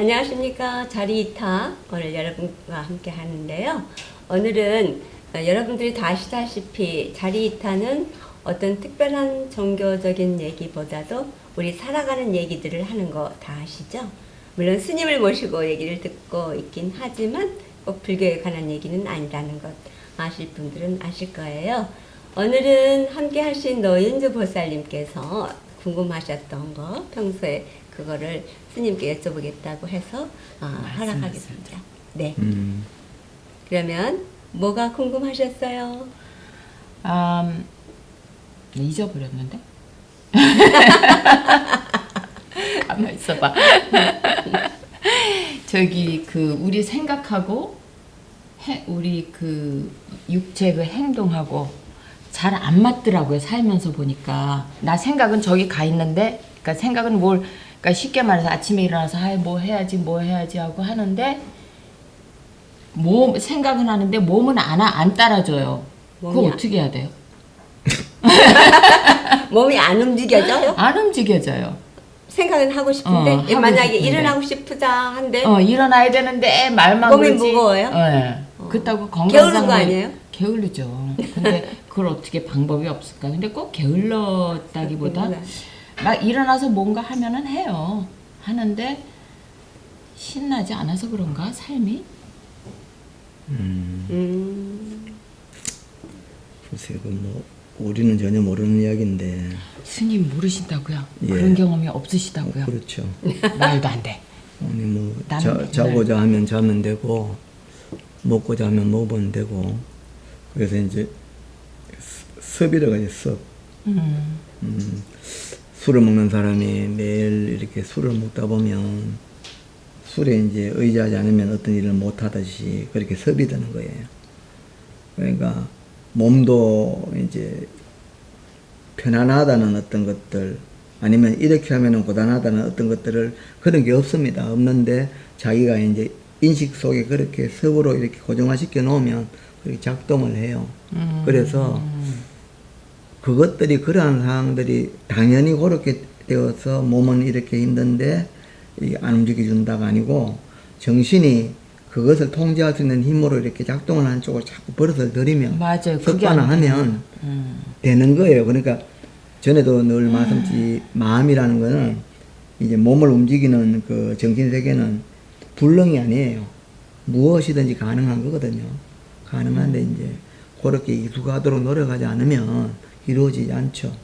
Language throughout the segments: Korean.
안녕하십니까. 자리이타 오늘 여러분과 함께 하는데요. 오늘은 여러분들이 다 아시다시피 자리이타는 어떤 특별한 종교적인 얘기보다도 우리 살아가는 얘기들을 하는 거 다 아시죠? 물론 스님을 모시고 얘기를 듣고 있긴 하지만 꼭 불교에 관한 얘기는 아니라는 것 아실 분들은 아실 거예요. 오늘은 함께 하신 노윤주 보살님께서 궁금하셨던 거 평소에 그거를 스님께 여쭤보겠다고 해서 허락하겠습니다. 네. 그러면 뭐가 궁금하셨어요? 잊어버렸는데? 가만 있어봐. 저기 우리 생각하고 우리 육체 행동하고 잘 안 맞더라고요. 살면서 보니까 나 생각은 저기 가 있는데, 그러니까 생각은 그러니까 쉽게 말해서 아침에 일어나서 뭐 해야지 하고 하는데 생각은 하는데 몸은 안 따라줘요. 그거 어떻게 해야 돼요? 몸이 안 움직여져요? 안 움직여져요. 생각은 하고 싶은데 만약에 일어나고 싶다 한데 일어나야 되는데 말만 몸이 그러지. 무거워요? 네. 그렇다고 건강상 게으른 거 아니에요? 게을르죠. 근데 그걸 어떻게 방법이 없을까? 근데 꼭 게을렀다기보다 막 일어나서 뭔가 하면은 해요. 하는데 신나지 않아서 그런가 삶이? 글쎄, 우리는 전혀 모르는 이야기인데. 스님 모르신다고요? 예. 그런 경험이 없으시다고요? 그렇죠. 말도 안 돼. 아니 나는 자고자 하면 자면 되고, 먹고자 하면 먹으면 되고, 그래서 이제 섭이라고 해요. 섭. 술을 먹는 사람이 매일 이렇게 술을 먹다 보면 술에 이제 의지하지 않으면 어떤 일을 못 하듯이 그렇게 섭이 되는 거예요. 그러니까 몸도 이제 편안하다는 어떤 것들, 아니면 이렇게 하면은 고단하다는 어떤 것들을 그런 게 없습니다. 없는데 자기가 이제 인식 속에 그렇게 섭으로 이렇게 고정화시켜 놓으면 그렇게 작동을 해요. 그래서 그것들이, 그러한 상황들이 당연히 그렇게 되어서 몸은 이렇게 힘든데 이게 안 움직여준다가 아니고, 정신이 그것을 통제할 수 있는 힘으로 이렇게 작동을 하는 쪽으로 자꾸 버릇을 들이면, 맞아요. 습관화하면 되는 거예요. 그러니까 전에도 늘 말씀드린 마음이라는 거는 이제 몸을 움직이는 그 정신세계는 불능이 아니에요. 무엇이든지 가능한 거거든요. 가능한데 이제 그렇게 이수가도록 노력하지 않으면 이루어지지 않죠.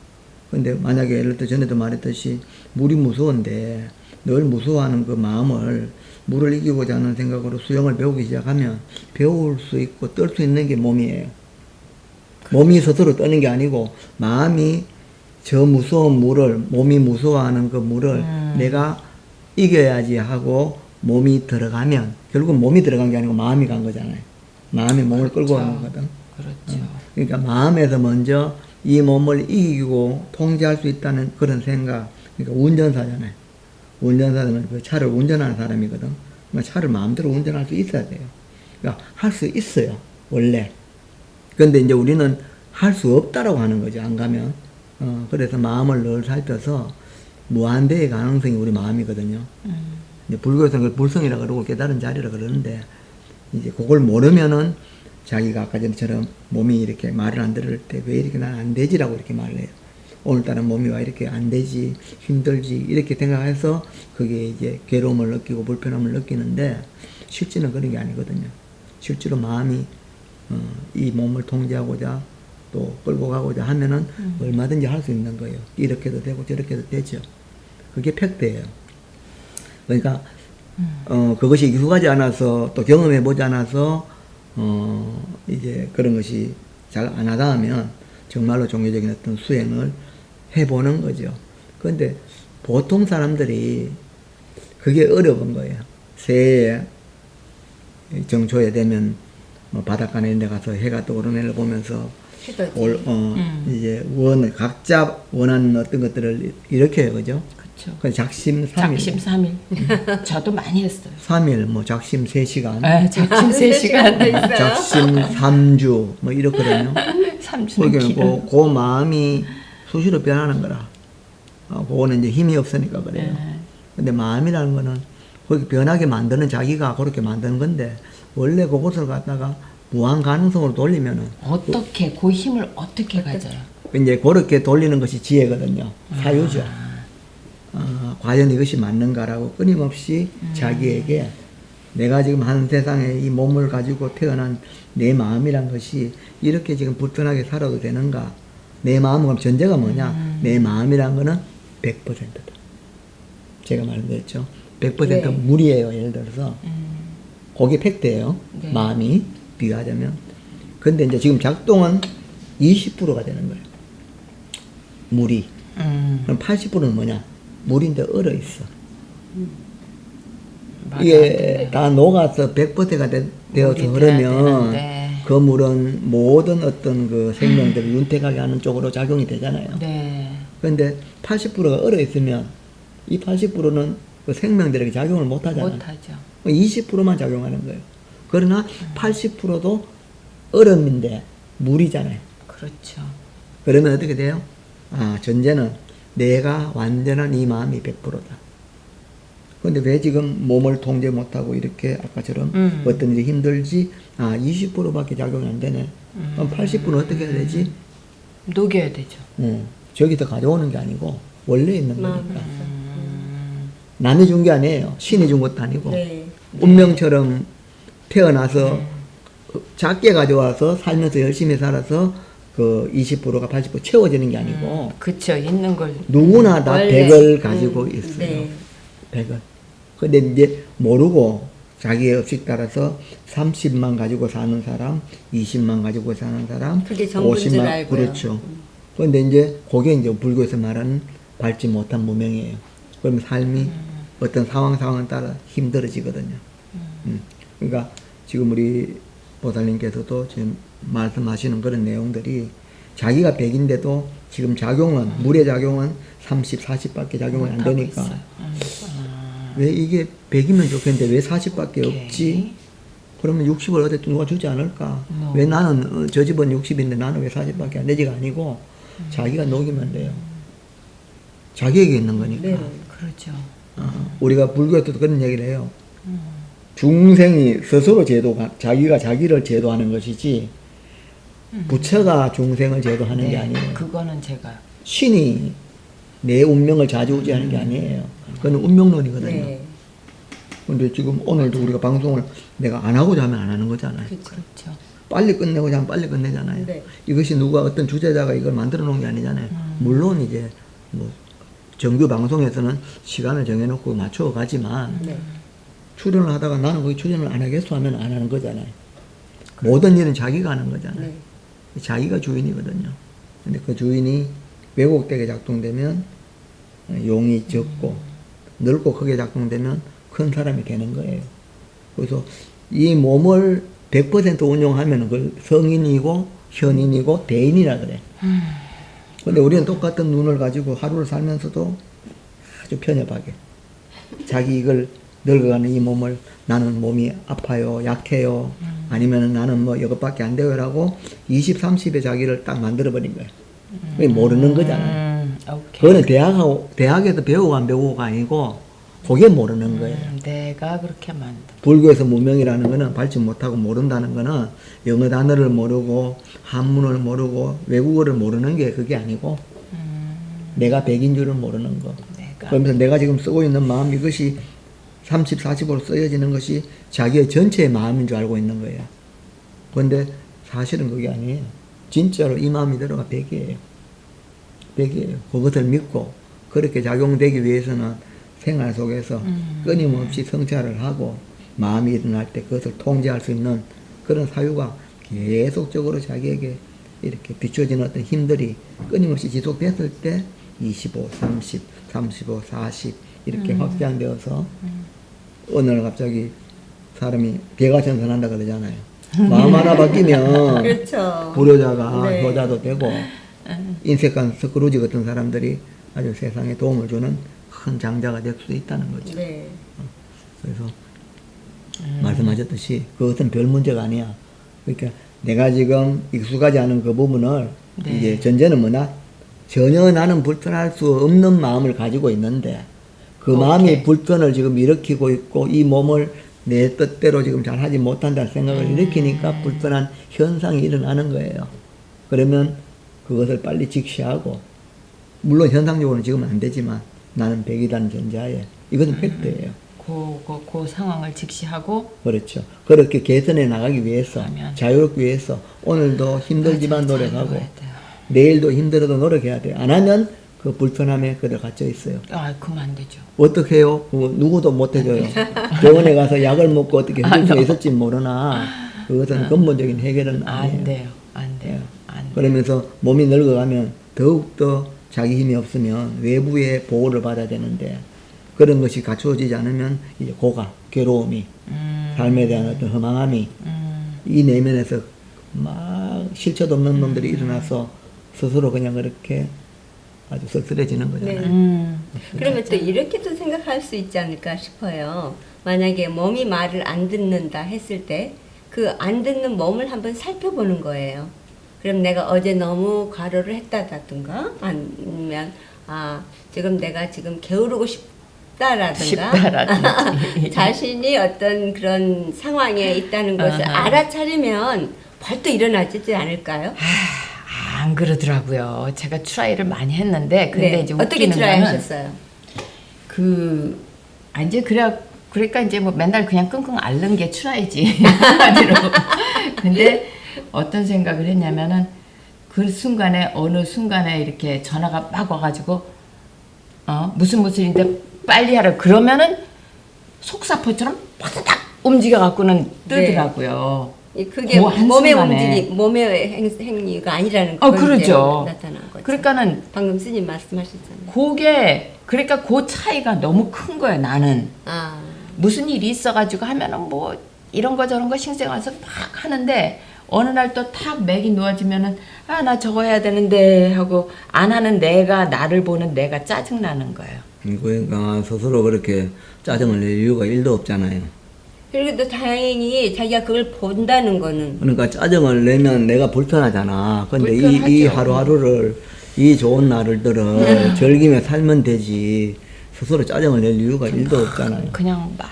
근데 만약에 예를 들어 전에도 말했듯이 물이 무서운데 늘 무서워하는 그 마음을 물을 이기고자 하는 생각으로 수영을 배우기 시작하면 배울 수 있고 뜰 수 있는 게 몸이에요. 몸이 스스로 떠는 게 아니고 마음이 저 무서운 물을, 몸이 무서워하는 그 물을 내가 이겨야지 하고 몸이 들어가면, 결국 몸이 들어간 게 아니고 마음이 간 거잖아요. 마음이 몸을 끌고 가는 거거든. 그렇죠. 그러니까 마음에서 먼저 이 몸을 이기고 통제할 수 있다는 그런 생각. 그러니까 운전사잖아요. 운전사는 그 차를 운전하는 사람이거든. 그러니까 차를 마음대로 운전할 수 있어야 돼요. 그러니까 할 수 있어요, 원래. 그런데 이제 우리는 할 수 없다라고 하는 거죠, 안 가면. 그래서 마음을 늘 살펴서 무한대의 가능성이 우리 마음이거든요. 이제 불교에서는 그걸 불성이라 그러고 깨달은 자리라 그러는데, 이제 그걸 모르면은 자기가 아까 전처럼 몸이 이렇게 말을 안 들을 때 왜 이렇게 난 안 되지라고 이렇게 말을 해요. 오늘따라 몸이 왜 이렇게 안 되지, 힘들지, 이렇게 생각해서 그게 이제 괴로움을 느끼고 불편함을 느끼는데, 실제는 그런 게 아니거든요. 실제로 마음이 이 몸을 통제하고자 또 끌고 가고자 하면은 얼마든지 할 수 있는 거예요. 이렇게도 되고 저렇게도 되죠. 그게 팩트예요. 그러니까 그것이 익숙하지 않아서 또 경험해 보지 않아서 이제 그런 것이 잘 안 하다 하면 정말로 종교적인 어떤 수행을 해보는 거죠. 그런데 보통 사람들이 그게 어려운 거예요. 새해 정초에 되면 바닷가나 이런 데 가서 해가 떠오르는 애를 보면서 이제 각자 원하는 어떤 것들을 이렇게 해요, 그죠? 그렇죠. 그 작심 3일. 저도 많이 했어요. 3일, 작심 3시간. 네, 작심 3시간도 있어요. 작심 3주, 이렇거든요. 3주는 길어요. 그 마음이 수시로 변하는 거라. 그거는 이제 힘이 없으니까 그래요. 근데 마음이라는 거는 그렇게 변하게 만드는 자기가 그렇게 만드는 건데 원래 그것을 갖다가 무한 가능성으로 돌리면은 어떻게 그 힘을 어떻게 가져요? 이제 그렇게 돌리는 것이 지혜거든요. 사유죠. 과연 이것이 맞는가라고 끊임없이 자기에게 내가 지금 한 세상에 이 몸을 가지고 태어난 내 마음이란 것이 이렇게 지금 불편하게 살아도 되는가? 내 마음은 전제가 뭐냐? 내 마음이란 거는 100%다. 제가 말씀드렸죠. 100% 네. 물이에요. 예를 들어서 그게 팩트예요. 네. 마음이 비유하자면. 근데 이제 지금 작동은 20%가 되는 거예요. 물이. 그럼 80%는 뭐냐? 물인데 얼어 있어. 이게 다 녹아서 100%가 되어서 물이 돼야 흐르면 되는데. 그 물은 모든 어떤 그 생명들을 윤택하게 하는 쪽으로 작용이 되잖아요. 네. 그런데 80%가 얼어 있으면 이 80%는 그 생명들에게 작용을 못 하잖아요. 못하죠. 20%만 작용하는 거예요. 그러나 80%도 얼음인데 물이잖아요. 그렇죠. 그러면 어떻게 돼요? 전제는 내가 완전한 이 마음이 100%다. 근데 왜 지금 몸을 통제 못하고 이렇게 아까처럼 어떤 일이 힘들지? 20%밖에 작용이 안 되네. 그럼 80%는 어떻게 해야 되지? 녹여야 되죠. 저기서 가져오는 게 아니고 원래 있는 거니까. 마음에서. 남이 준 게 아니에요. 신이 준 것도 아니고. 네. 운명처럼 태어나서 작게 가져와서 살면서 열심히 살아서 그 20%가 80% 채워지는 게 아니고 그쵸. 있는 걸. 누구나 다 원래. 100을 가지고 있어요. 네. 100을. 근데 이제 모르고 자기의 의식 따라서 30만 가지고 사는 사람, 20만 가지고 사는 사람, 그게 전부인 줄 알고요. 그렇죠. 근데 이제 그게 이제 불교에서 말하는 밟지 못한 무명이에요. 그러면 삶이 어떤 상황에 따라 힘들어지거든요. 그러니까 지금 우리 보살님께서도 지금 말씀하시는 그런 내용들이 자기가 100인데도 지금 작용은 물의 작용은 30, 40밖에 작용을 안 못하고 되니까 있어요. 왜 이게 100이면 좋겠는데 왜 40밖에 오케이. 없지? 그러면 60을 어디 누가 주지 않을까? No. 왜 나는 저 집은 60인데 나는 왜 40밖에 안 되지가 아니고 자기가 녹이면 돼요. 자기에게 있는 거니까. 네. 그렇죠. 우리가 불교에서도 그런 얘기를 해요. 중생이 스스로 자기가 자기를 제도하는 것이지 부처가 중생을 제도하는 게 아니에요. 그거는 제가. 신이 내 운명을 좌지우지하는 게 아니에요. 그건 운명론이거든요. 네. 근데 지금 오늘도 우리가 방송을 내가 안 하고자 하면 안 하는 거잖아요. 그렇죠. 빨리 끝내고자 하면 빨리 끝내잖아요. 네. 이것이 누가 어떤 주제자가 이걸 만들어 놓은 게 아니잖아요. 물론 이제 뭐 정규 방송에서는 시간을 정해놓고 맞춰 가지만 네. 출연을 하다가 나는 거기 출연을 안 하겠어 하면 안 하는 거잖아요. 모든 일은 자기가 하는 거잖아요. 네. 자기가 주인이거든요. 근데 그 주인이 왜곡되게 작동되면 용이 적고 넓고 크게 작동되면 큰 사람이 되는 거예요. 그래서 이 몸을 100% 운용하면 그걸 성인이고 현인이고 대인이라 그래. 근데 우리는 똑같은 눈을 가지고 하루를 살면서도 아주 편협하게 자기 이걸 늙어가는 이 몸을 나는 몸이 아파요, 약해요, 아니면 나는 뭐 이것밖에 안 돼요라고 20, 30의 자기를 딱 만들어버린 거예요. 그게 모르는 거잖아요. 오케이. 그거는 대학에서 배우고 안 배우고가 아니고 그게 모르는 거예요. 내가 그렇게 만든. 불교에서 무명이라는 거는 밟지 못하고 모른다는 거는 영어 단어를 모르고 한문을 모르고 외국어를 모르는 게 그게 아니고 내가 100인 줄을 모르는 거. 그러면서 내가 지금 쓰고 있는 마음 이것이 30, 40으로 쓰여지는 것이 자기의 전체의 마음인 줄 알고 있는 거예요. 그런데 사실은 그게 아니에요. 진짜로 이 마음이 들어가 100이에요. 100이에요. 그것을 믿고 그렇게 작용되기 위해서는 생활 속에서 끊임없이 성찰을 하고 마음이 일어날 때 그것을 통제할 수 있는 그런 사유가 계속적으로 자기에게 이렇게 비춰지는 어떤 힘들이 끊임없이 지속됐을 때 25, 30, 35, 40 이렇게 확장되어서 어느 날 갑자기 사람이 개가천선한다 그러잖아요. 마음 하나 바뀌면 그렇죠. 불효자가 네. 효자도 되고 인색한 스크루지 같은 사람들이 아주 세상에 도움을 주는 큰 장자가 될 수도 있다는 거죠. 네. 그래서 말씀하셨듯이 그것은 별 문제가 아니야. 그러니까 내가 지금 익숙하지 않은 그 부분을 네. 이제 전제는 뭐냐? 전혀 나는 불편할 수 없는 마음을 가지고 있는데 그 마음이 불편을 지금 일으키고 있고 이 몸을 내 뜻대로 지금 잘 하지 못한다는 생각을 일으키니까 불편한 현상이 일어나는 거예요. 그러면 그것을 빨리 직시하고 물론 현상적으로는 지금은 안 되지만 나는 백이라는 존재에 이것은 팩트예요. 그 상황을 직시하고 그렇죠. 그렇게 개선해 나가기 위해서 하면. 자유롭기 위해서 오늘도 힘들지만 맞아, 노력하고 자유로워야 돼요. 내일도 힘들어도 노력해야 돼요. 안 하면 그 불편함에 그대 갇혀 있어요. 그러면 안 되죠. 어떻게 해요? 그거 누구도 못 해줘요. 병원에 가서 약을 먹고 어떻게 해줄 수 있을지 모르나 그것은 근본적인 해결은 아니에요. 안 돼요. 안 돼요. 안 돼요. 그러면서 몸이 늙어가면 더욱더 자기 힘이 없으면 외부의 보호를 받아야 되는데 그런 것이 갖추어지지 않으면 이제 고가, 괴로움이, 삶에 대한 어떤 허망함이 이 내면에서 막 실체도 없는 놈들이 일어나서 스스로 그냥 그렇게 아주 쓸쓸해지는 거잖아요. 네. 그러면 또 이렇게도 생각할 수 있지 않을까 싶어요. 만약에 몸이 말을 안 듣는다 했을 때 그 안 듣는 몸을 한번 살펴보는 거예요. 그럼 내가 어제 너무 과로를 했다든가 아니면 지금 내가 지금 게으르고 싶다라든가 자신이 어떤 그런 상황에 있다는 것을 알아차리면 벌떡 일어나지 않을까요? 안 그러더라고요. 제가 트라이를 많이 했는데 근데 네. 이제 어떻게 웃기는 트라이 거는 하셨어요? 이제 그러니까 이제 뭐 맨날 그냥 끙끙 앓는 게 트라이지 한마디로. 근데 어떤 생각을 했냐면은 그 순간에 어느 순간에 이렇게 전화가 막 와가지고 무슨 일인데 빨리 하라 그러면은 속사포처럼 파다닥 움직여갖고는 뜨더라고요. 그게 한 몸의 순간에. 몸의 행위가 아니라는 그렇죠. 나타난 거죠. 그러니까는 방금 스님 말씀하셨잖아요. 그러니까 그 차이가 너무 큰 거예요. 나는 무슨 일이 있어가지고 하면은 뭐 이런 거 저런 거 신경와서 막 하는데 어느 날 또 탁 맥이 놓아지면은 나 저거 해야 되는데 하고 안 하는 내가 나를 보는 내가 짜증 나는 거예요. 그러니까 스스로 그렇게 짜증을 낼 이유가 1도 없잖아요. 그리고 또 다행히 자기가 그걸 본다는 거는 그러니까 짜증을 내면 내가 불편하잖아. 근데 이 불편하죠. 하루하루를 이 좋은 날들을 즐기며 살면 되지. 스스로 짜증을 낼 이유가 1도 없잖아요. 그냥 막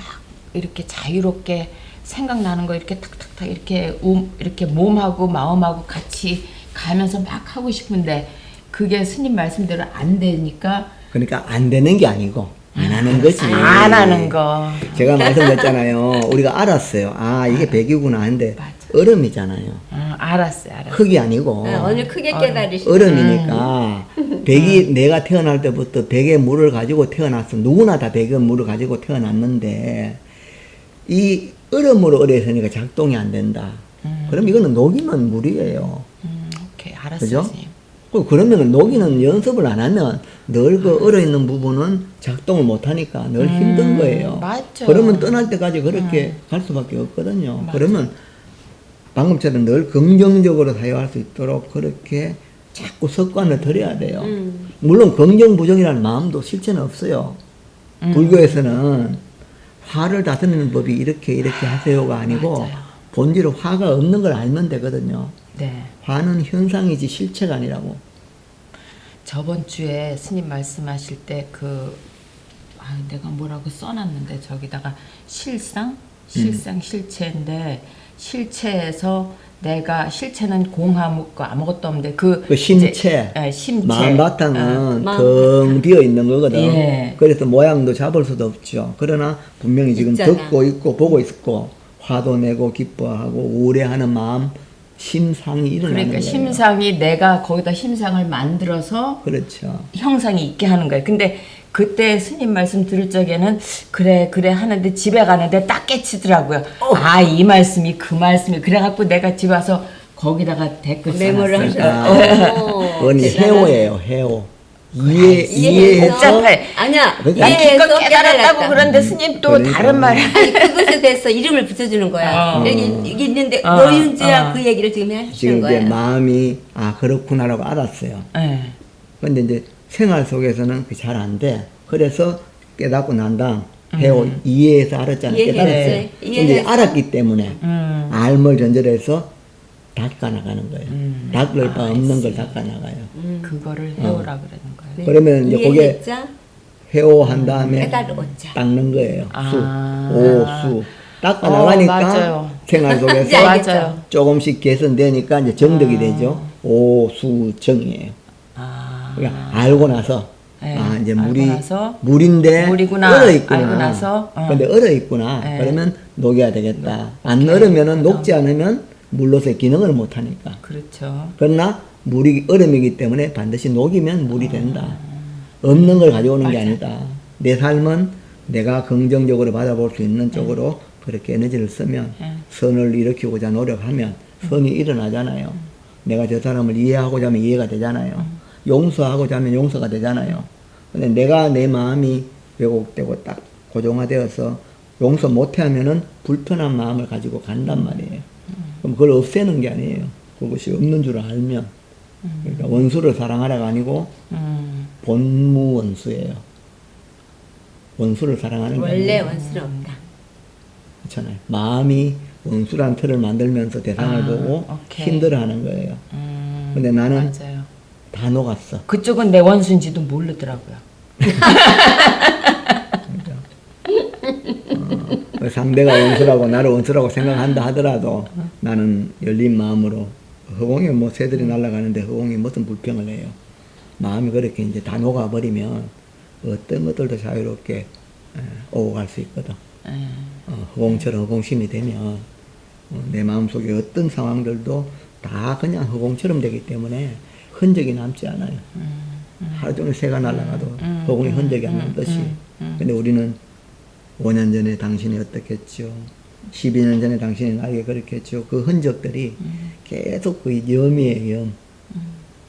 이렇게 자유롭게 생각나는 거 이렇게 탁탁탁 이렇게 몸하고 마음하고 같이 가면서 막 하고 싶은데 그게 스님 말씀대로 안 되니까 그러니까 안 되는 게 아니고 안 하는 거지. 안 하는 거. 제가 말씀드렸잖아요. 우리가 알았어요. 이게 백이구나 하는데 맞아. 얼음이잖아요. 알았어요. 흙이 아니고 오늘 크게 깨달으시죠. 얼음이니까 백이 내가 태어날 때부터 백의 물을 가지고 태어났어. 누구나 다 백의 물을 가지고 태어났는데 이 얼음으로 얼어있으니까 작동이 안 된다. 그럼 이거는 녹이면 물이에요. 오케이, 알았어요. 그죠? 선생님. 그러면 녹이는 연습을 안 하면 늘 그 얼어있는 부분은 작동을 못 하니까 늘 힘든 거예요. 맞죠. 그러면 떠날 때까지 그렇게 갈 수밖에 없거든요. 맞아. 그러면 방금처럼 늘 긍정적으로 사용할 수 있도록 그렇게 자꾸 습관을 들여야 돼요. 물론 긍정, 부정이라는 마음도 실제는 없어요. 불교에서는 화를 다스리는 법이 이렇게 하세요가 아니고 맞아요. 본질은 화가 없는 걸 알면 되거든요. 네. 화는 현상이지 실체가 아니라고. 저번 주에 스님 말씀하실 때 내가 뭐라고 써놨는데 저기다가 실상 실체인데 실체에서 내가 실체는 공하고 아무것도 없는데 그 심체, 심체 마음 바탕은 마음 텅 비어 있는 거거든. 예. 그래서 모양도 잡을 수도 없죠. 그러나 분명히 지금 있잖아. 듣고 있고 보고 있고 화도 내고 기뻐하고 우려하는 마음 심상이 일어나는 그러니까 거예요. 심상이 내가 거기다 심상을 만들어서 그렇죠. 형상이 있게 하는 거예요. 근데 그때 스님 말씀 들을 적에는 그래 하는데 집에 가는데 딱 깨치더라고요. 이 말씀이 그 말씀이 그래갖고 내가 집 와서 거기다가 댓글 메모를 써놨어요. 하셨어요. 언니 해오예요. 해오. 이해해서 복잡해. 아니야. 그러니까 난 이해해서 기껏 깨달았다고 깨달았다. 그런데 스님 또 그러니까. 다른 말을 아니 그것에 대해서 이름을 붙여주는 거야. 여기 있는데 노윤주야 그 얘기를 지금 하시는 지금 이제 거예요. 마음이 그렇구나라고 알았어요. 네. 근데 이제 생활 속에서는 그게 잘 안 돼. 그래서 깨닫고 난 다음 해오 이해해서 알았잖아요. 이해했어요. 깨달았어요. 근데 이해해서? 알았기 때문에 알물 전제해서 닦아 나가는 거예요. 닦을 바 없는 걸 닦아 나가요. 그거를 해오라 그러는 거예요. 네. 그러면 이제 그게 이해했죠? 해오한 다음에 깨달오자. 닦는 거예요. 아. 오수 닦아 나가니까 맞아요. 생활 속에서 이제 알겠죠? 맞아요. 조금씩 개선되니까 이제 정덕이 되죠. 오수정이에요. 아. 그러니까 알고 나서 네, 이제 알고 물이 나서 물인데 물이구나. 얼어 있구나. 알고 나서, 근데 얼어 있구나. 네. 그러면 녹여야 되겠다. 안 얼으면은 녹지 않으면 물로서의 기능을 못 하니까. 그렇죠. 그러나 물이 얼음이기 때문에 반드시 녹이면 물이 된다. 없는 걸 가져오는 게 아니다. 내 삶은 내가 긍정적으로 받아볼 수 있는 쪽으로 그렇게 에너지를 쓰면 선을 일으키고자 노력하면 선이 일어나잖아요. 내가 저 사람을 이해하고자 하면 이해가 되잖아요. 용서하고자 하면 용서가 되잖아요. 근데 내가 내 마음이 왜곡되고 딱 고정화되어서 용서 못해 하면은 불편한 마음을 가지고 간단 말이에요. 그럼 그걸 없애는 게 아니에요. 그것이 없는 줄 알면. 그러니까 원수를 사랑하라가 아니고 본무 원수예요. 원수를 사랑하는 게 원래 아니에요. 원수는 없다. 그렇잖아요. 마음이 원수란 틀을 만들면서 대상을 보고 오케이. 힘들어하는 거예요. 근데 나는 맞아요. 다 녹았어. 그쪽은 내 원수인지도 모르더라고요. 상대가 원수라고 나를 원수라고 생각한다 하더라도 나는 열린 마음으로 허공에 뭐 새들이 날아가는데 허공에 무슨 불평을 해요. 마음이 그렇게 이제 다 녹아버리면 어떤 것들도 자유롭게 오고 갈 수 있거든. 허공처럼 허공심이 되면 내 마음속에 어떤 상황들도 다 그냥 허공처럼 되기 때문에 흔적이 남지 않아요. 하루 종일 새가 날아가도 허공에 흔적이 안 남듯이. 근데 우리는 5년 전에 당신이 어떻게 했죠? 12년 전에 당신이 나에게 그렇게 했죠? 그 흔적들이 계속 그 염이에요, 염.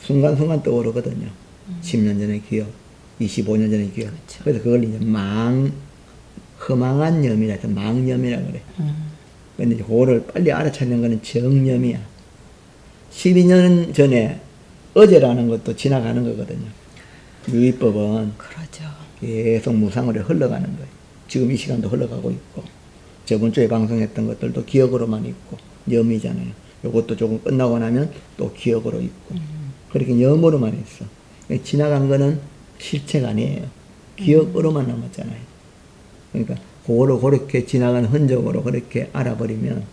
순간순간 떠오르거든요. 10년 전의 기억, 25년 전의 기억. 그렇죠. 그래서 그걸 이제 허망한 염이라 해서 망염이라 그래. 근데 이제 그거를 빨리 알아차리는 거는 정염이야. 12년 전에 어제라는 것도 지나가는 거거든요. 유의법은 그러죠. 계속 무상으로 흘러가는 거예요. 지금 이 시간도 흘러가고 있고 저번 주에 방송했던 것들도 기억으로만 있고 염이잖아요. 이것도 조금 끝나고 나면 또 기억으로 있고 그렇게 염으로만 있어. 지나간 거는 실체가 아니에요. 기억으로만 남았잖아요. 그러니까 그거를 그렇게 지나간 흔적으로 그렇게 알아버리면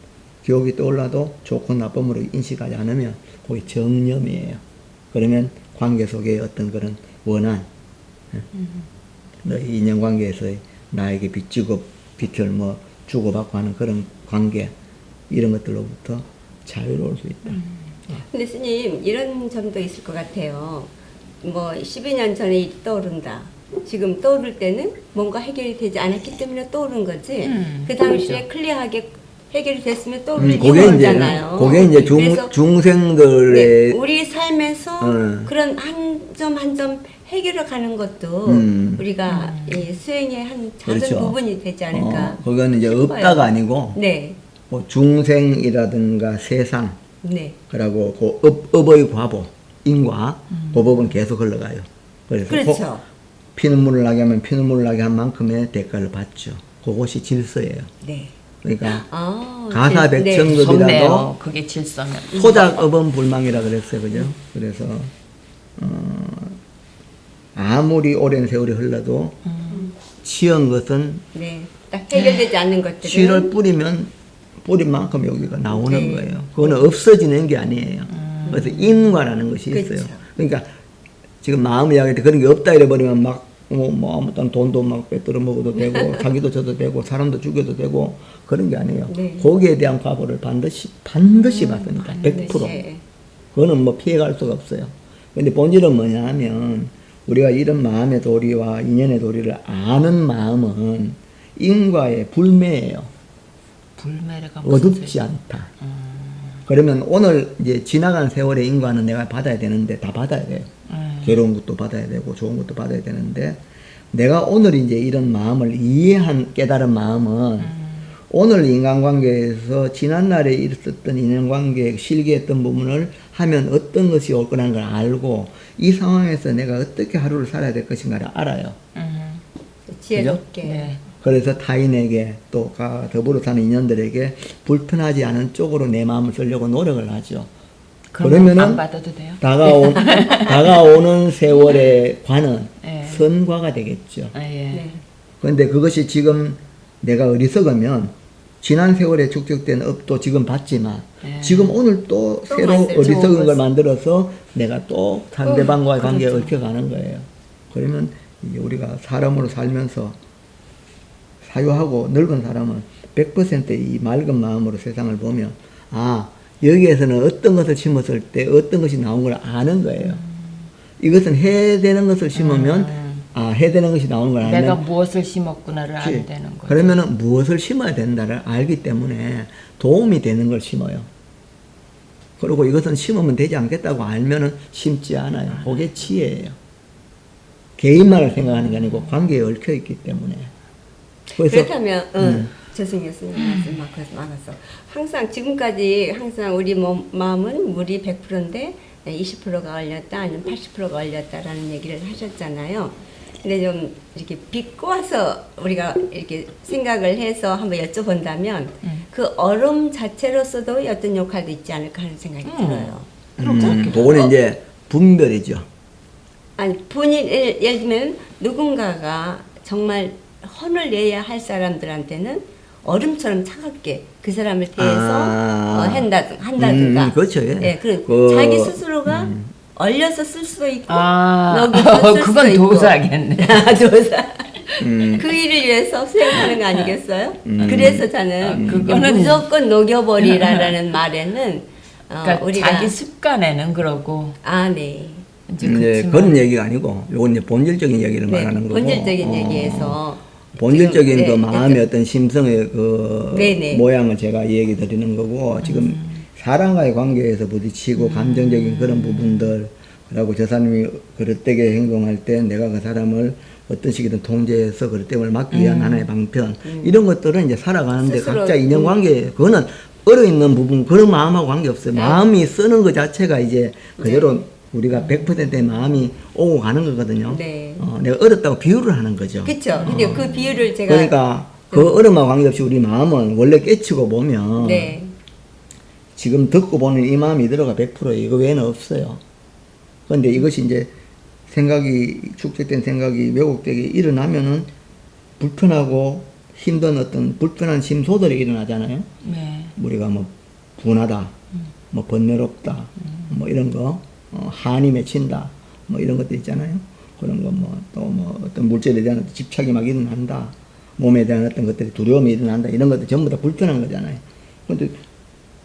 기억이 떠올라도 좋고 나쁨으로 인식하지 않으면 그게 정념이에요. 그러면 관계 속에 어떤 그런 원한 너희 인연관계에서의 나에게 빚지고 빚을 뭐 주고받고 하는 그런 관계 이런 것들로부터 자유로울 수 있다. 근데 스님 이런 점도 있을 것 같아요. 뭐 12년 전에 떠오른다. 지금 떠오를 때는 뭔가 해결이 되지 않았기 때문에 떠오른 거지. 그 당시에 클리어하게 해결이 됐으면 떠오를 이유가 그게 이제 없잖아요. 그게 이제 그래서 중생들의 네, 우리 삶에서 그런 한 점 한 점 해결해 가는 것도 우리가 이 수행의 한 작은 그렇죠. 부분이 되지 않을까. 그건 이제 싶어요. 없다가 아니고 네, 뭐 중생이라든가 세상 네, 그리고 그 업의 과보 인과 그 법은 계속 흘러가요. 그래서 그렇죠. 피눈물을 나게 하면 피눈물을 나게 한 만큼의 대가를 받죠. 그것이 질서예요. 네. 그러니까 아, 가사백천급이라도 좋네요. 그게 질서면. 소작업은 불망이라 그랬어요. 그죠? 그래서 아무리 오랜 세월이 흘러도 치연 것은 네, 딱 해결되지 않는 것들은 씨를 뿌리면 뿌린 만큼 여기가 나오는 네. 거예요. 그거는 없어지는 게 아니에요. 그래서 인과라는 것이 있어요. 그렇죠. 그러니까 지금 마음 이야기할 때 그런 게 없다 이래버리면 막 아무튼 돈도 막 빼들어 먹어도 되고 사기도 쳐도 되고 사람도 죽여도 되고 그런 게 아니에요. 네. 거기에 대한 과보를 반드시 받습니다. 100%. 네. 그거는 뭐 피해갈 수가 없어요. 근데 본질은 뭐냐 하면 우리가 이런 마음의 도리와 인연의 도리를 아는 마음은 인과의 불매예요. 불매가 무슨 어둡지 소리야? 않다. 그러면 오늘 이제 지나간 세월의 인과는 내가 받아야 되는데 다 받아야 돼요. 괴로운 것도 받아야 되고 좋은 것도 받아야 되는데 내가 오늘 이제 이런 마음을 이해한 깨달은 마음은 오늘 인간관계에서 지난날에 있었던 인연관계에 실기했던 부분을 하면 어떤 것이 올 거라는 걸 알고 이 상황에서 내가 어떻게 하루를 살아야 될 것인가를 알아요. 지혜롭게. 네. 그래서 타인에게 또 더불어 사는 인연들에게 불편하지 않은 쪽으로 내 마음을 쓰려고 노력을 하죠. 그러면은 안 받아도 돼요? 다가오는 세월의 관은 예. 선과가 되겠죠. 아, 예. 네. 그런데 그것이 지금 내가 어리석으면 지난 세월에 축적된 업도 지금 봤지만 예. 지금 오늘 또 새로 만들죠. 어리석은 걸 만들어서 내가 또 상대방과의 관계에 그렇죠. 얽혀가는 거예요. 그러면 이제 우리가 사람으로 살면서 사유하고 늙은 사람은 100%이 맑은 마음으로 세상을 보면 아 여기에서는 어떤 것을 심었을 때 어떤 것이 나온 걸 아는 거예요. 이것은 해되는 것을 심으면 아 해되는 것이 나오는 걸 내가 알면 무엇을 심었구나를 그렇지. 안 되는 거죠. 그러면은 무엇을 심어야 된다를 알기 때문에 도움이 되는 걸 심어요. 그리고 이것은 심으면 되지 않겠다고 알면은 심지 않아요. 그게 지혜예요. 개인만을 생각하는 게 아니고 관계에 얽혀 있기 때문에. 그래서 그렇다면 재승 교수님 말씀 많았어. 항상 지금까지 항상 우리 마음은 물이 100%인데 20%가 얼렸다 아니면 80%가 얼렸다라는 얘기를 하셨잖아요. 근데 좀 이렇게 비꼬아서 우리가 이렇게 생각을 해서 한번 여쭤본다면 그 얼음 자체로서도 어떤 역할도 있지 않을까 하는 생각이 들어요. 그거는 이제 분별이죠. 아니 본인 예를 들면 누군가가 정말 혼을 내야 할 사람들한테는 얼음처럼 차갑게 그 사람을 대해서 한다든가. 그렇죠. 예. 예, 자기 스스로가 얼려서 쓸 수도 있고 녹여서 쓸 그건 수도 있고. 도사겠네. 도사. 그 일을 위해서 수행하는 거 아니겠어요? 그래서 저는 그거는 무조건 녹여버리라라는 말에는 그러니까 우리가 자기 습관에는 그러고 네. 이제 이제 그렇지만 그런 얘기가 아니고 요건 이제 본질적인 얘기를 네, 말하는 거고. 본질적인 얘기에서 본질적인 지금, 그 네, 마음의 어떤 심성의 그 네네. 모양을 제가 얘기 드리는 거고 지금 사람과의 관계에서 부딪히고 감정적인 그런 부분들 그리고 저 사람이 그릇되게 행동할 때 내가 그 사람을 어떤 식이든 통제해서 그릇됨을 막기 위한 하나의 방편 이런 것들은 이제 살아가는데 스스로 각자 인연관계 그거는 얼어있는 부분 그런 마음하고 관계없어요. 마음이 쓰는 것 자체가 이제 그대로 우리가 100%의 마음이 오고 가는 거거든요. 네. 내가 얼었다고 비유를 하는 거죠. 그렇죠. 근데 그 비유를 제가 그러니까 그 얼음하고 관계없이 우리 마음은 원래 깨치고 보면 네. 지금 듣고 보는 이 마음이 들어가 100%예요. 이거 외에는 없어요. 그런데 이것이 이제 생각이 축적된 생각이 왜곡되게 일어나면은 불편하고 힘든 어떤 불편한 심소들이 일어나잖아요. 네. 우리가 뭐 분하다, 뭐 번뇌롭다, 뭐 이런 거, 한이 맺힌다, 뭐 이런 것도 있잖아요. 그런 거 뭐 또 뭐 어떤 물질에 대한 어떤 집착이 막 일어난다, 몸에 대한 어떤 것들이 두려움이 일어난다, 이런 것들 전부 다 불편한 거잖아요. 근데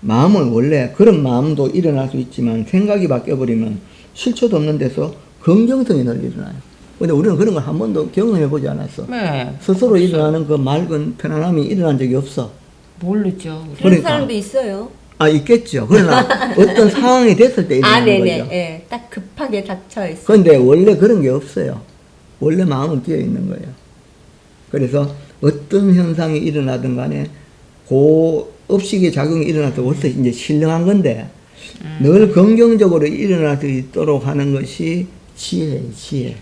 마음은 원래 그런 마음도 일어날 수 있지만 생각이 바뀌어버리면 실체도 없는 데서 긍정성이 늘 일어나요. 근데 우리는 그런 걸 한 번도 경험해보지 않았어. 네. 스스로 일어나는 그 맑은 편안함이 일어난 적이 없어. 모르죠. 우리. 그런 그러니까. 사람도 있어요. 있겠죠. 그러나 어떤 상황이 됐을 때 일어나는 네네. 거죠. 예, 딱 급하게 닥쳐 있어. 그런데 원래 그런 게 없어요. 원래 마음은 비어 있는 거예요. 그래서 어떤 현상이 일어나든 간에 그 업식의 작용이 일어나서 벌써 이제 신령한 건데 늘 긍정적으로 일어날 수 있도록 하는 것이 지혜예요, 지혜.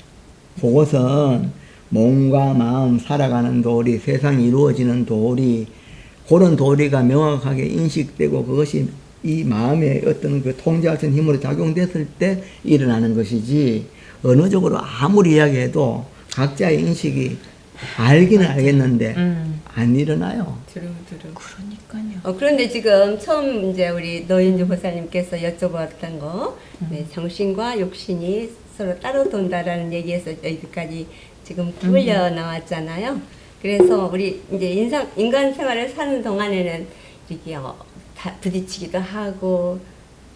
그것은 몸과 마음 살아가는 도리, 세상이 이루어지는 도리, 그런 도리가 명확하게 인식되고 그것이 이 마음의 어떤 그 통제할 수 있는 힘으로 작용됐을 때 일어나는 것이지 언어적으로 아무리 이야기해도 각자의 인식이 알기는 알겠는데 안 일어나요. 두루두루. 그러니까요. 그런데 지금 처음 이제 우리 노인주 보사님께서 여쭤봤던 거, 네, 정신과 욕심이 서로 따로 돈다라는 얘기에서 여기까지 지금 끌려 나왔잖아요. 그래서 우리 이제 인간 생활을 사는 동안에는 이렇게 다 부딪히기도 하고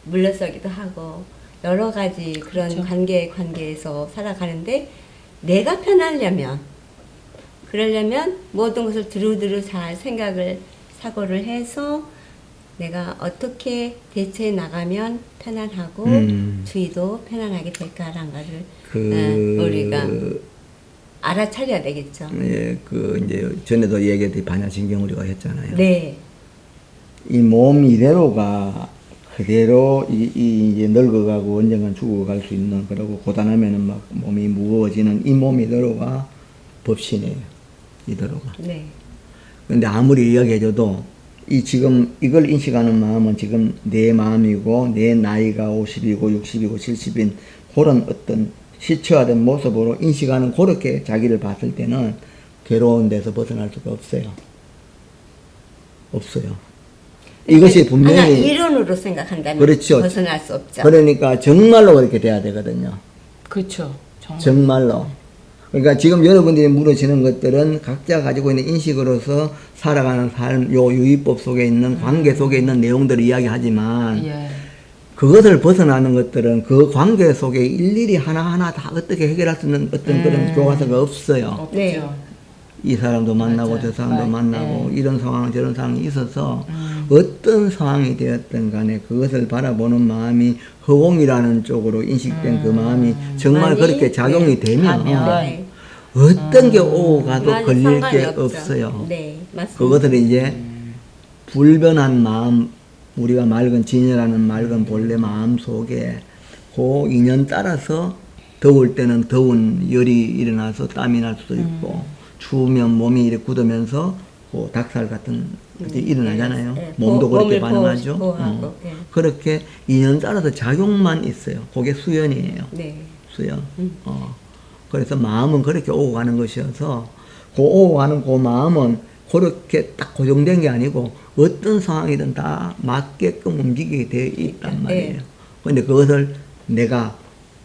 물러서기도 하고 여러 가지 그런 그렇죠. 관계에서 살아가는데 내가 편하려면 그러려면 모든 것을 두루두루 잘 사고를 해서 내가 어떻게 대처해 나가면 편안하고 주위도 편안하게 될까라는 거를 우리가 알아차려야 되겠죠. 예, 이제 전에도 얘기했듯이 반야신경 우리가 했잖아요. 네. 이 몸 이대로가 그대로 이제 늙어가고 언젠간 죽어갈 수 있는 그리고 고단하면은 막 몸이 무거워지는 이 몸 이대로가 법신이에요. 이대로가. 네. 근데 아무리 이야기해줘도 이 지금 이걸 인식하는 마음은 지금 내 마음이고 내 나이가 50이고 60이고 70인 그런 어떤 시체화된 모습으로 인식하는 그렇게 자기를 봤을 때는 괴로운 데서 벗어날 수가 없어요. 없어요. 이것이 하나 분명히 이론으로 생각한다면 그렇죠. 벗어날 수 없죠. 그러니까 정말로 그렇게 돼야 되거든요. 그렇죠. 정말. 정말로. 그러니까 지금 여러분들이 물으시는 것들은 각자 가지고 있는 인식으로서 살아가는 삶, 요 유의법 속에 있는 관계 속에 있는 내용들을 이야기하지만 예. 그것을 벗어나는 것들은 그 관계 속에 일일이 하나하나 다 어떻게 해결할 수 있는 어떤 그런 교과서가 없어요. 없죠. 네. 이 사람도 만나고 맞아요. 저 사람도 만나고 네. 이런 상황 저런 상황이 있어서 어떤 상황이 되었든 간에 그것을 바라보는 마음이 허공이라는 쪽으로 인식된 그 마음이 정말 많이, 그렇게 작용이 되면 네. 어떤 게 오고 가도 많이 걸릴 상관이 게 없죠. 없어요. 네, 맞습니다. 그것을 이제 불변한 마음, 우리가 맑은 진여라는 맑은 본래 마음 속에 그 인연 따라서 더울 때는 더운 열이 일어나서 땀이 날 수도 있고 추우면 몸이 이렇게 굳으면서 그 닭살 같은 것이 일어나잖아요. 네. 몸도 그렇게 몸을 반응하죠. 보호하고, 예. 그렇게 인연 따라서 작용만 있어요. 그게 수연이에요. 네. 수연. 그래서 마음은 그렇게 오고 가는 것이어서 그 오고 가는 그 마음은 그렇게 딱 고정된 게 아니고 어떤 상황이든 다 맞게끔 움직이게 되어 있단 말이에요. 그런데 그것을 내가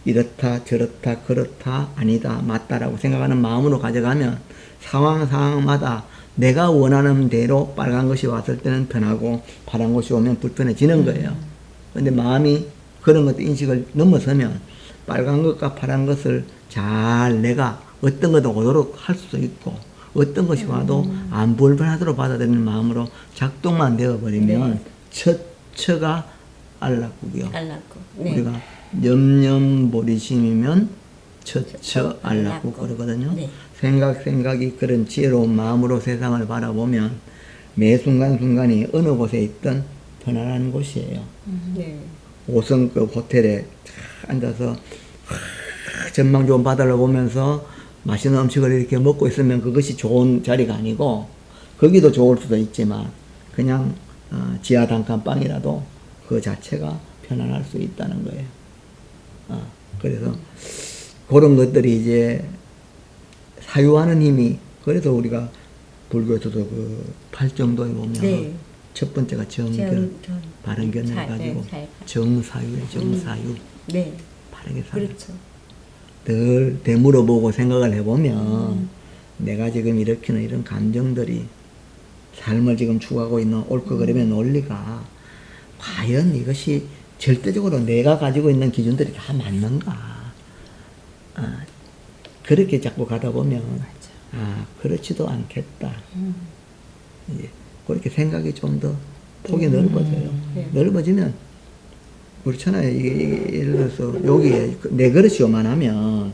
이렇다 저렇다 그렇다 아니다 맞다라고 생각하는 마음으로 가져가면 상황마다 내가 원하는 대로 빨간 것이 왔을 때는 편하고 파란 것이 오면 불편해지는 거예요. 그런데 마음이 그런 것도 인식을 넘어서면 빨간 것과 파란 것을 잘 내가 어떤 것도 오도록 할 수도 있고 어떤 것이 와도 안 불편하도록 받아들이는 마음으로 작동만 되어버리면 처처가 알락국이요. 알라고. 네. 우리가 염염보리심이면 처처 알락국 그러거든요. 네. 생각이 그런 지혜로운 마음으로 세상을 바라보면 매 순간순간이 어느 곳에 있든 편안한 곳이에요. 네. 5성급 호텔에 앉아서 전망 좋은 바다를 보면서 맛있는 음식을 이렇게 먹고 있으면 그것이 좋은 자리가 아니고 거기도 좋을 수도 있지만 그냥 지하 단칸방이라도 그 자체가 편안할 수 있다는 거예요. 그래서 그런 것들이 이제 사유하는 힘이 그래서 우리가 불교에서도 그 팔정도에 보면 네. 첫 번째가 정견, 바른 견을 가지고 정사유에 정사유 네. 바르게 살아. 그렇죠. 늘 되물어보고 생각을 해보면 내가 지금 일으키는 이런 감정들이 삶을 지금 추구하고 있는 옳고 그름의 논리가 과연 이것이 절대적으로 내가 가지고 있는 기준들이 다 맞는가? 그렇게 자꾸 가다 보면 그렇지도 않겠다. 이제 그렇게 생각이 좀 더 폭이 넓어져요. 네. 넓어지면 그렇잖아요. 이게 예를 들어서 여기에 내 그릇이 요만하면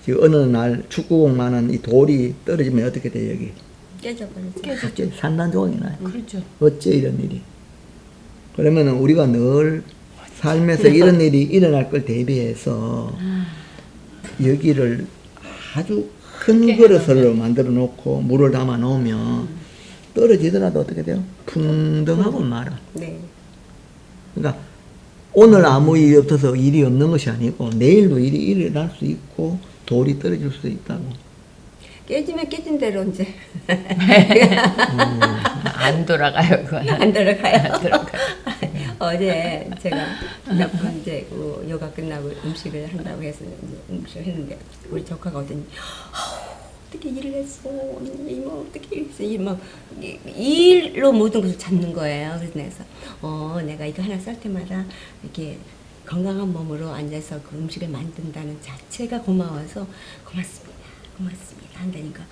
지금 어느 날 축구공만한 이 돌이 떨어지면 어떻게 돼 여기? 깨져버리죠. 갑자기 산단조각이 나요. 그렇죠. 어째 이런 일이? 그러면은 우리가 늘 삶에서 이런 일이 일어날 걸 대비해서 여기를 아주 큰 그릇을 만들어 놓고 물을 담아 놓으면 떨어지더라도 어떻게 돼요? 풍덩하고 말아. 네. 그러니까 오늘 아무 일이 없어서 일이 없는 것이 아니고 내일도 일이 일어날 수 있고 돌이 떨어질 수도 있다고. 깨지면 깨진 대로 이제 안 돌아가요, 그건. 안 돌아가요. 안 돌아가요. 어제 제가 몇 번 이제 그 요가 끝나고 음식을 한다고 해서 이제 음식을 했는데 우리 조카가 오더니 어떻게 일을 했어? 이모 어떻게 일했어? 이막 일로 모든 것을 잡는 거예요. 그래서 내가 이거 하나 쌀 때마다 이렇게 건강한 몸으로 앉아서 그 음식을 만든다는 자체가 고마워서 고맙습니다 한다니까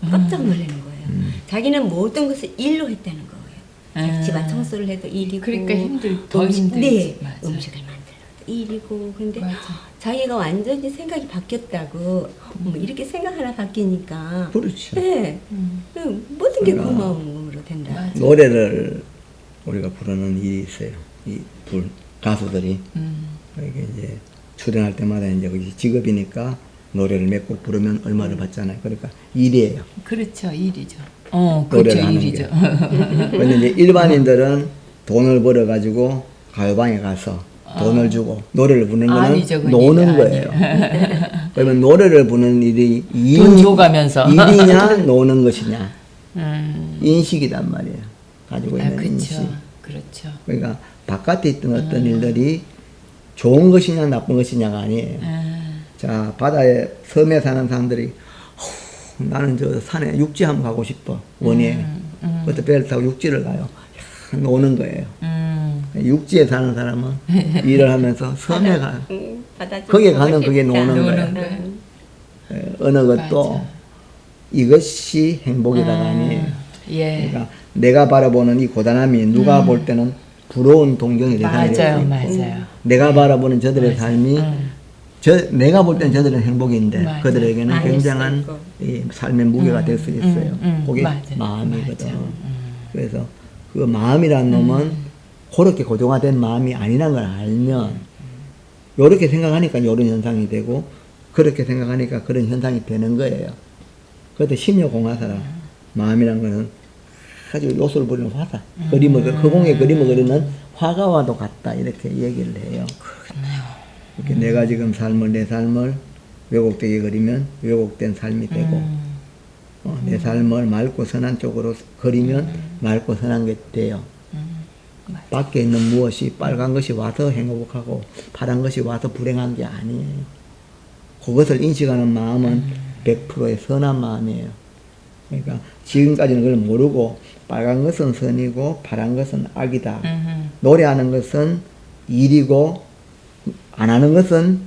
깜짝 놀라는 거예요. 자기는 모든 것을 일로 했다는 거예요. 집안 청소를 해도 일이고 그러니까 더 힘들지. 네, 맞아. 음식을 만들어도 일이고 그런데 맞아. 자기가 완전히 생각이 바뀌었다고 이렇게 생각 하나 바뀌니까 그렇죠. 네, 모든 게 그러니까. 고마움으로 된다. 맞아. 노래를 우리가 부르는 일이 있어요. 가수들이 이게 이제 출연할 때마다 이제 그게 직업이니까 노래를 몇 곡 부르면 얼마를 받잖아요. 그러니까 일이에요. 그렇죠. 일이죠. 노래를 그렇죠. 하는 일이죠. 그런데 이제 일반인들은 돈을 벌어 가지고 가요방에 가서 돈을 주고 노래를 부르는 거는 아니죠, 그건 노는 일이 거예요. 그러면 노래를 부르는 일이 돈 줘가면서. 일이냐 노는 것이냐 음. 인식이란 말이에요. 가지고 있는 그렇죠. 인식. 그렇죠. 그러니까 바깥에 있던 어떤 일들이 좋은 것이냐 나쁜 것이냐가 아니에요. 자, 바다에 섬에 사는 사람들이 나는 저 산에 육지 한번 가고 싶어. 원예. 그것도 배를 타고 육지를 가요. 야, 노는 거예요. 육지에 사는 사람은 일을 하면서 섬에 가요. 바다 좀 거기에 보고 가면 그게 싶다. 노는 거예요. 어느 것도 맞아. 이것이 행복이다가 아니에요. 예. 그러니까 내가 바라보는 이 고단함이 누가 볼 때는 부러운 동경의 대상이 맞아요. 되고 맞아요. 내가 바라보는 저들의 삶이 내가 볼 때는 저들은 행복인데 맞아요. 그들에게는 아닐 굉장한 수 있고. 이 삶의 무게가 될 수 있어요. 그게 맞아요. 마음이거든. 맞아요. 그래서 그 마음이란 놈은 그렇게 고정화된 마음이 아니란 걸 알면 요렇게 생각하니까 요런 현상이 되고 그렇게 생각하니까 그런 현상이 되는 거예요. 그것도 심려공화사라. 마음이란 거는 아주 요소를 부리는 화사. 허공에 그림을 그리는 화가와도 같다. 이렇게 얘기를 해요. 그렇네요. 이렇게 내가 지금 내 삶을 왜곡되게 그리면 왜곡된 삶이 되고 내 삶을 맑고 선한 쪽으로 그리면 맑고 선한 게 돼요. 밖에 있는 무엇이 빨간 것이 와서 행복하고 파란 것이 와서 불행한 게 아니에요. 그것을 인식하는 마음은 100%의 선한 마음이에요. 그러니까 지금까지는 그걸 모르고 빨간 것은 선이고 파란 것은 악이다. 노래하는 것은 일이고 안 하는 것은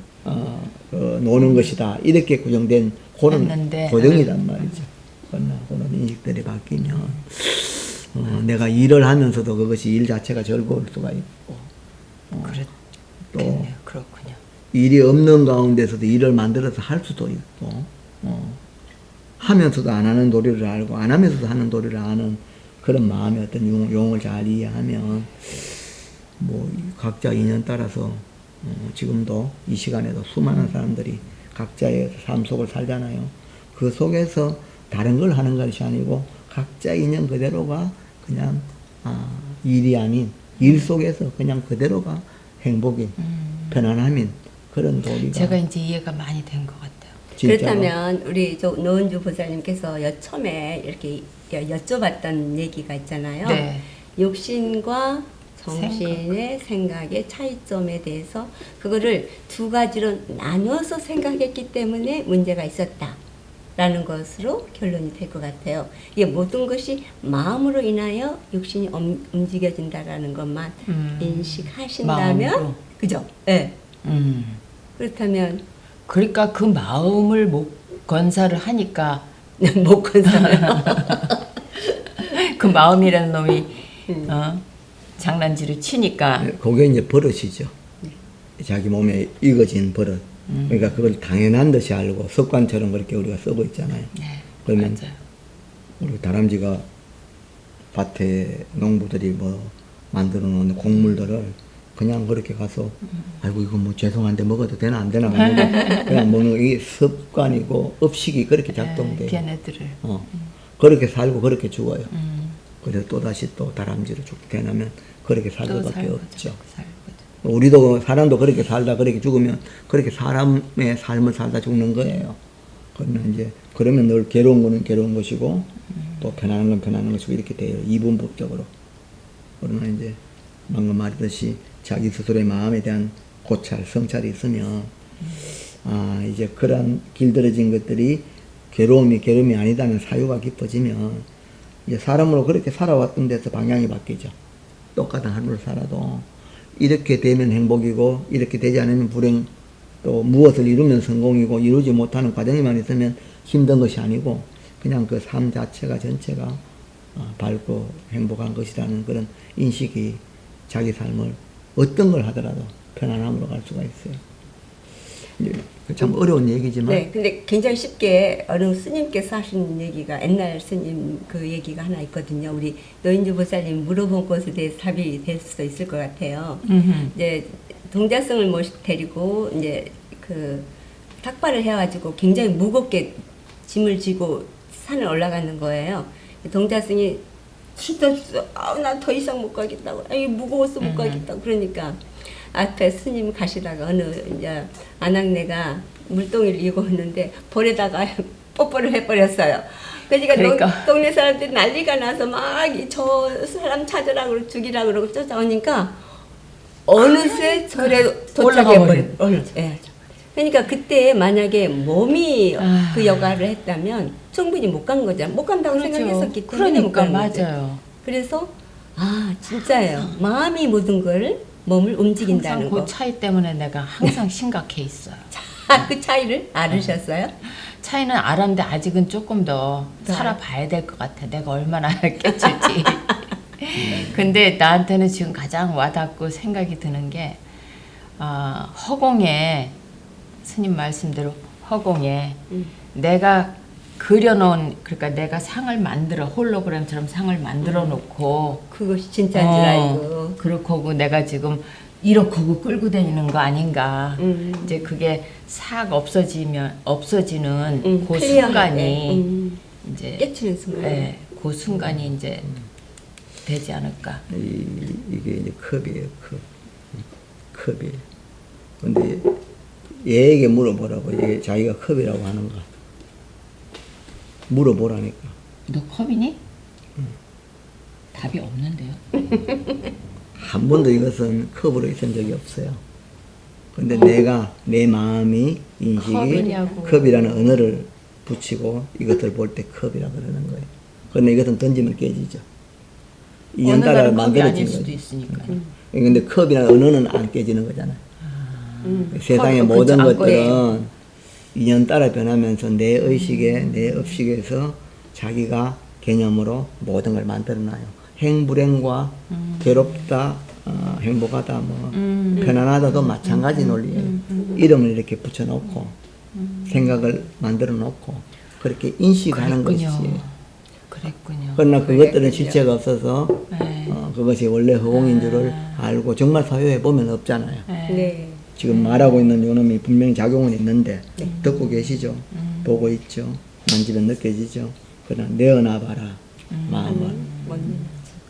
노는 것이다. 이렇게 고정된 그런 했는데, 고정이란 말이죠. 그러나 그런 인식들이 바뀌면 내가 일을 하면서도 그것이 일 자체가 즐거울 수가 있고 또 그렇군요. 일이 없는 가운데서도 일을 만들어서 할 수도 있고 하면서도 안 하는 도리를 알고 안 하면서도 하는 도리를 아는 그런 마음의 어떤 용을 잘 이해하면 뭐 각자 인연 따라서 지금도 이 시간에도 수많은 사람들이 각자의 삶 속을 살잖아요. 그 속에서 다른 걸 하는 것이 아니고 각자 인연 그대로가 그냥 일이 아닌 일 속에서 그냥 그대로가 행복인 편안함인 그런 도리가 제가 이제 이해가 많이 된 것 같아요. 진짜로. 그렇다면 우리 노은주 보살님께서 처음에 이렇게 여쭤봤던 얘기가 있잖아요. 네. 욕심과 정신의 생각의 차이점에 대해서 그거를 두 가지로 나눠서 생각했기 때문에 문제가 있었다라는 것으로 결론이 될 것 같아요. 이게 모든 것이 마음으로 인하여 욕심이 움직여진다라는 것만 인식하신다면 마음으로. 그죠? 네. 그렇다면 그러니까 그 마음을 못 건사를 하니까 못 건사요. 그 마음이라는 놈이 장난질을 치니까 그게 이제 버릇이죠. 자기 몸에 익어진 버릇. 그러니까 그걸 당연한 듯이 알고 습관처럼 그렇게 우리가 쓰고 있잖아요. 네, 그러면 맞아요. 우리 다람쥐가 밭에 농부들이 뭐 만들어 놓은 곡물들을 그냥 그렇게 가서 아이고 이거 뭐 죄송한데 먹어도 되나 안 되나 그냥 먹는 이 습관이고 업식이 그렇게 작동돼요. 걔네들을 그렇게 살고 그렇게 죽어요. 그래서 또다시 또 다람쥐로 죽게 되면 그렇게 살 또 수밖에 살고 없죠. 살고. 우리도 사람도 그렇게 살다 그렇게 죽으면 그렇게 사람의 삶을 살다 죽는 거예요. 그러면 늘 괴로운 거는 괴로운 것이고 또 편안한 건 편안한 것이고 이렇게 돼요. 이분법적으로. 그러나 이제 방금 말했듯이 자기 스스로의 마음에 대한 고찰, 성찰이 있으면 이제 그런 길들여진 것들이 괴로움이 아니다는 사유가 깊어지면 이제 사람으로 그렇게 살아왔던 데서 방향이 바뀌죠. 똑같은 하루를 살아도 이렇게 되면 행복이고 이렇게 되지 않으면 불행, 또 무엇을 이루면 성공이고 이루지 못하는 과정에만 있으면 힘든 것이 아니고 그냥 그 삶 자체가 전체가 밝고 행복한 것이라는 그런 인식이 자기 삶을 어떤 걸 하더라도 편안함으로 갈 수가 있어요. 참 어려운 얘기지만 네, 근데 굉장히 쉽게 어느 스님께서 하신 얘기가 옛날 스님 그 얘기가 하나 있거든요. 우리 노인주 보살님 물어본 것에 대해서 답이 될 수도 있을 것 같아요. 이제 동자승을 데리고 이제 그 탁발을 해가지고 굉장히 무겁게 짐을 지고 산을 올라가는 거예요. 동자승이 수도 난 더 이상 못 가겠다고. 이 무거워서 못 가겠다고. 그러니까 앞에 스님 가시다가 어느 이제 아낙네가 물동이를 이고 있는데 볼에다가 뽀뽀를 해버렸어요. 그러니까 동네 사람들이 난리가 나서 막 저 사람 찾으라고 죽이라고 그러고 쫓아오니까 어느새 절에 도착해버린. 예. 그러니까 그때 만약에 몸이 그 역할을 했다면 충분히 못 간 거죠. 못 간다고 생각했었기 때문에 못 그러니까 가는 거죠. 맞아요. 그래서 진짜예요. 마음이 모든 걸 몸을 움직인다는 항상 거. 그 차이 때문에 내가 항상 심각해 있어요. 그 차이를 알으셨어요? 차이는 알았는데 아직은 조금 더 살아봐야 될 것 같아. 내가 얼마나 깨칠지. 근데 나한테는 지금 가장 와닿고 생각이 드는 게 허공에 스님 말씀대로 허공에 내가 그려놓은 그러니까 내가 상을 만들어 홀로그램처럼 상을 만들어 놓고 그것이 진짜인 줄 알고. 그렇고 내가 지금 이렇게 끌고 다니는 거 아닌가. 이제 그게 싹 없어지는 그 순간이 이제 깨치는 순간. 네, 그 순간이 이제 되지 않을까. 이게 이제 컵이에요, 컵이에요. 근데 얘에게 물어보라고. 얘 자기가 컵이라고 하는가. 물어보라니까. 너 컵이니? 답이 없는데요. 한 번도 이것은 컵으로 있은 적이 없어요. 근데 내가 내 마음이 인식이 컵이냐고. 컵이라는 언어를 붙이고 이것을 볼 때 컵이라 그러는 거예요. 그런데 이것은 던지면 깨지죠. 인연따라 어느 날은 컵이 아닐 만들어진 수도 거죠. 있으니까. 근데 컵이라는 언어는 안 깨지는 거잖아요. 세상의 컵이 모든 그렇지 않고 것들은 인연 따라 변하면서 내 의식에 내 업식에서 자기가 개념으로 모든 걸 만들어놔요. 행불행과 괴롭다, 행복하다, 편안하다도 마찬가지 논리예요. 이름을 이렇게 붙여놓고 생각을 만들어 놓고 그렇게 인식하는 그랬군요. 것이지. 그랬군요. 그러나 그것들은 실체가 없어서 네. 그것이 원래 허공인 줄을 알고 정말 사유해 보면 없잖아요. 네. 지금 말하고 있는 요놈이 분명히 작용은 있는데 듣고 계시죠? 보고 있죠? 만지면 느껴지죠? 그러나 내어놔봐라 마음을.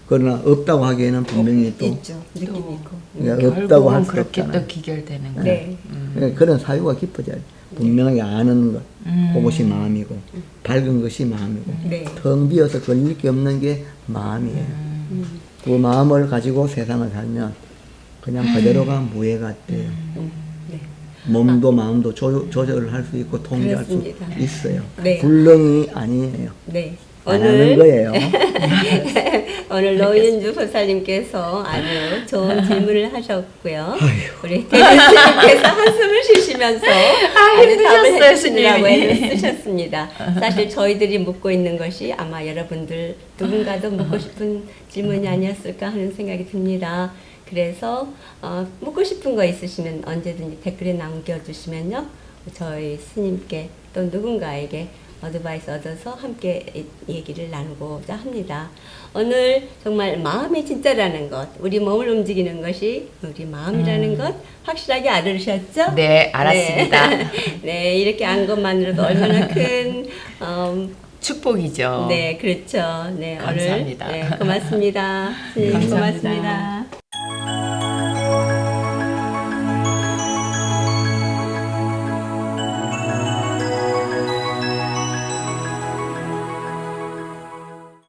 그러나 없다고 하기에는 분명히 또 있죠. 느낌이 있고. 그러니까 없다고 할 결국은 수 그렇게 없잖아요. 또 기결되는 거예요. 네. 그러니까 그런 사유가 깊어져요. 분명하게 아는 것, 그것이 마음이고 밝은 것이 마음이고 네. 텅 비어서 걸릴 게 없는 게 마음이에요. 그 마음을 가지고 세상을 살면 그냥 그대로가 무해가 돼요. 네. 몸도 마음도 조절을 할 수 있고 통제할 수 그렇습니다. 있어요. 네. 불능이 아니에요. 네. 안 하는 거예요. 오늘 노윤주 보살님께서 아주 좋은 질문을 하셨고요. 우리 대리스님께서 한숨을 쉬시면서 아주 답을 힘드셨어요, 해주시느라고 스님이. 애를 쓰셨습니다. 사실 저희들이 묻고 있는 것이 아마 여러분들 누군가도 묻고 싶은 질문이 아니었을까 하는 생각이 듭니다. 그래서 묻고 싶은 거 있으시면 언제든지 댓글에 남겨주시면요. 저희 스님께 또 누군가에게 어드바이스 얻어서 함께 얘기를 나누고자 합니다. 오늘 정말 마음이 진짜라는 것, 우리 몸을 움직이는 것이 우리 마음이라는 것 확실하게 알으셨죠? 네, 알았습니다. 네, 이렇게 안 것만으로도 얼마나 큰 축복이죠. 네, 그렇죠. 네, 감사합니다. 오늘 네, 고맙습니다. 네, 감사합니다. 고맙습니다.